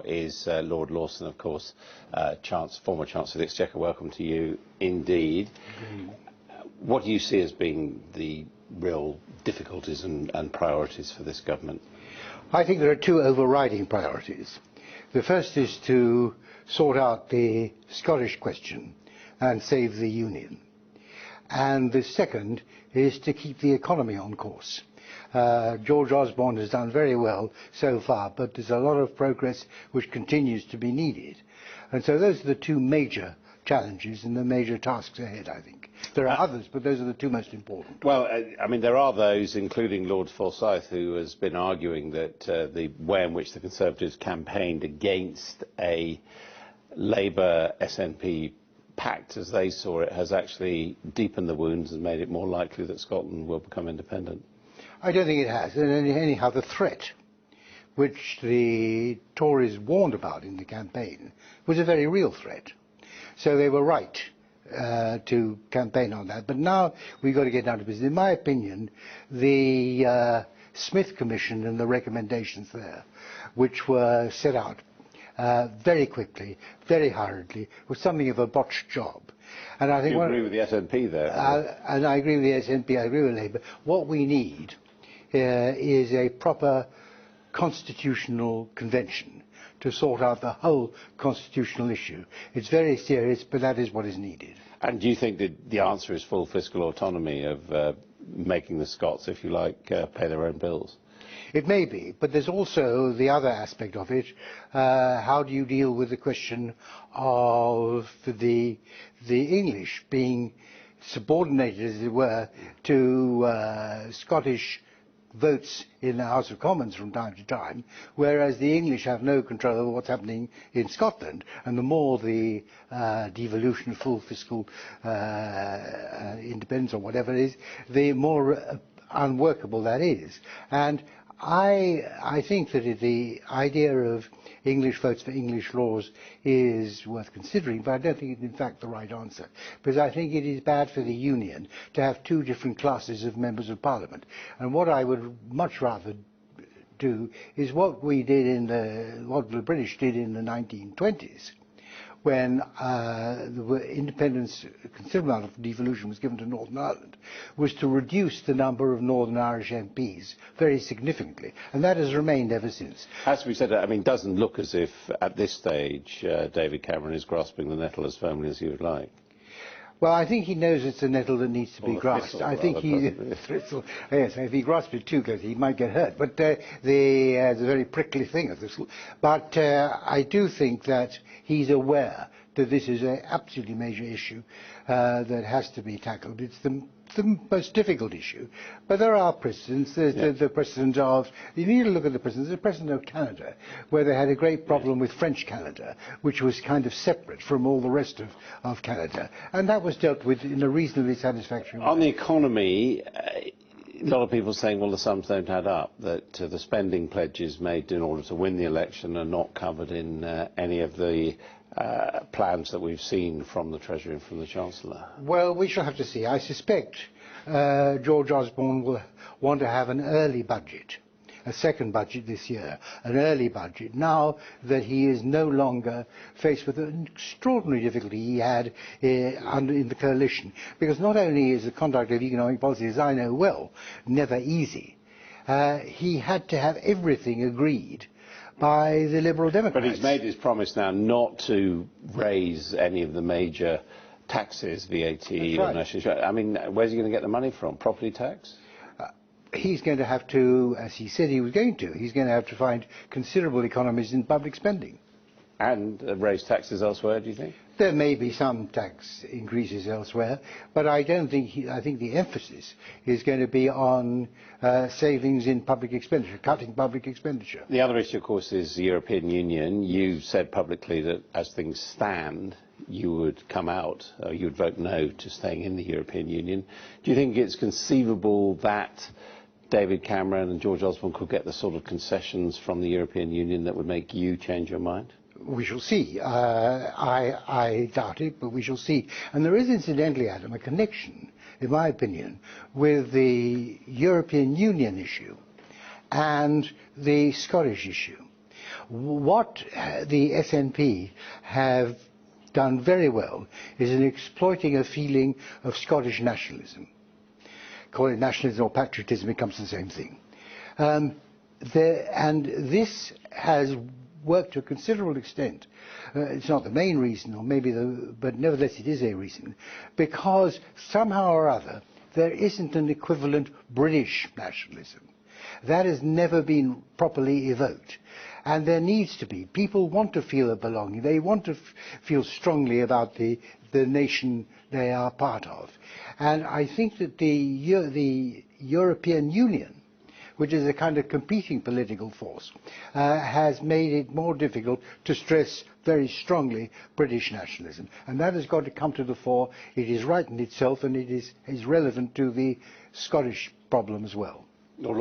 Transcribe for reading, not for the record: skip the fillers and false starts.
now is Lord Lawson, of course, former Chancellor of the Exchequer. Welcome to you indeed. What do you see as being the real difficulties and priorities for this government? I think there are two overriding priorities. The first is to sort out the Scottish question and save the Union. And the second is to keep the economy on course. George Osborne has done very well so far, but there's a lot of progress which continues to be needed. And so those are the two major challenges and the major tasks ahead, I think. There are others, but those are the two most important. Well, I mean, there are those, including Lord Forsyth, who has been arguing that the way in which the Conservatives campaigned against a Labour SNP pact, as they saw it, has actually deepened the wounds and made it more likely that Scotland will become independent. I don't think it has. And anyhow, the threat which the Tories warned about in the campaign was a very real threat. So they were right to campaign on that. But now we've got to get down to business. In my opinion, the Smith Commission and the recommendations there, which were set out very quickly, very hurriedly, was something of a botched job. And I think you agree with the SNP there? And I agree with the SNP, I agree with Labour. What we need is a proper constitutional convention to sort out the whole constitutional issue. It's very serious, but that is what is needed. And do you think that the answer is full fiscal autonomy of making the Scots, if you like, pay their own bills? It may be, but there's also the other aspect of it. How do you deal with the question of the English being subordinated, as it were, to Scottish votes in the House of Commons from time to time, whereas the English have no control over what's happening in Scotland. And the more the devolution, full fiscal independence or whatever it is, the more unworkable that is. And I think that the idea of English votes for English laws is worth considering, but I don't think it's in fact the right answer, because I think it is bad for the Union to have two different classes of members of Parliament. And what I would much rather do is what the British did in the 1920s, when the independence, a considerable amount of devolution was given to Northern Ireland, was to reduce the number of Northern Irish MPs very significantly, and that has remained ever since. As we said, I mean, it doesn't look as if at this stage David Cameron is grasping the nettle as firmly as you would like. Well, I think he knows it's a nettle that needs to be grasped. Thistle, I think thistle. Yes, if he grasps it too closely, he might get hurt. But it's a very prickly thing, a thistle. But I do think that he's aware that this is an absolutely major issue that has to be tackled. It's the most difficult issue. But there are precedents. There's the precedent of, you need to look at the precedents. There's the precedent of Canada, where they had a great problem with French Canada, which was kind of separate from all the rest of Canada. And that was dealt with in a reasonably satisfactory way. On the economy, a lot of people are saying, well, the sums don't add up, that the spending pledges made in order to win the election are not covered in any of the plans that we've seen from the Treasury and from the Chancellor. Well, we shall have to see. I suspect George Osborne will want to have an early budget, a second budget this year, an early budget, now that he is no longer faced with an extraordinary difficulty he had in the coalition. Because not only is the conduct of economic policy, as I know well, never easy, he had to have everything agreed by the Liberal Democrats. But he's made his promise now not to raise any of the major taxes, VAT, or national insurance. I mean, where's he going to get the money from? Property tax? He's going to have to, as he said he was going to, he's going to have to find considerable economies in public spending. And raise taxes elsewhere, do you think? There may be some tax increases elsewhere, but I don't think I think the emphasis is going to be on savings in public expenditure, cutting public expenditure. The other issue, of course, is the European Union. You said publicly that as things stand, you would come out, you would vote no to staying in the European Union. Do you think it's conceivable that David Cameron and George Osborne could get the sort of concessions from the European Union that would make you change your mind? We shall see. I doubt it, but we shall see. And there is, incidentally, Adam, a connection, in my opinion, with the European Union issue and the Scottish issue. What the SNP have done very well is in exploiting a feeling of Scottish nationalism. Call it nationalism or patriotism, it comes to the same thing. And this has worked to a considerable extent. It's not the main reason, or maybe but nevertheless it is a reason, because somehow or other there isn't an equivalent British nationalism. That has never been properly evoked. And there needs to be. People want to feel a belonging. They want to feel strongly about the nation they are part of. And I think that the European Union, which is a kind of competing political force, has made it more difficult to stress very strongly British nationalism. And that has got to come to the fore. It is right in itself, and it is relevant to the Scottish problem as well. Lord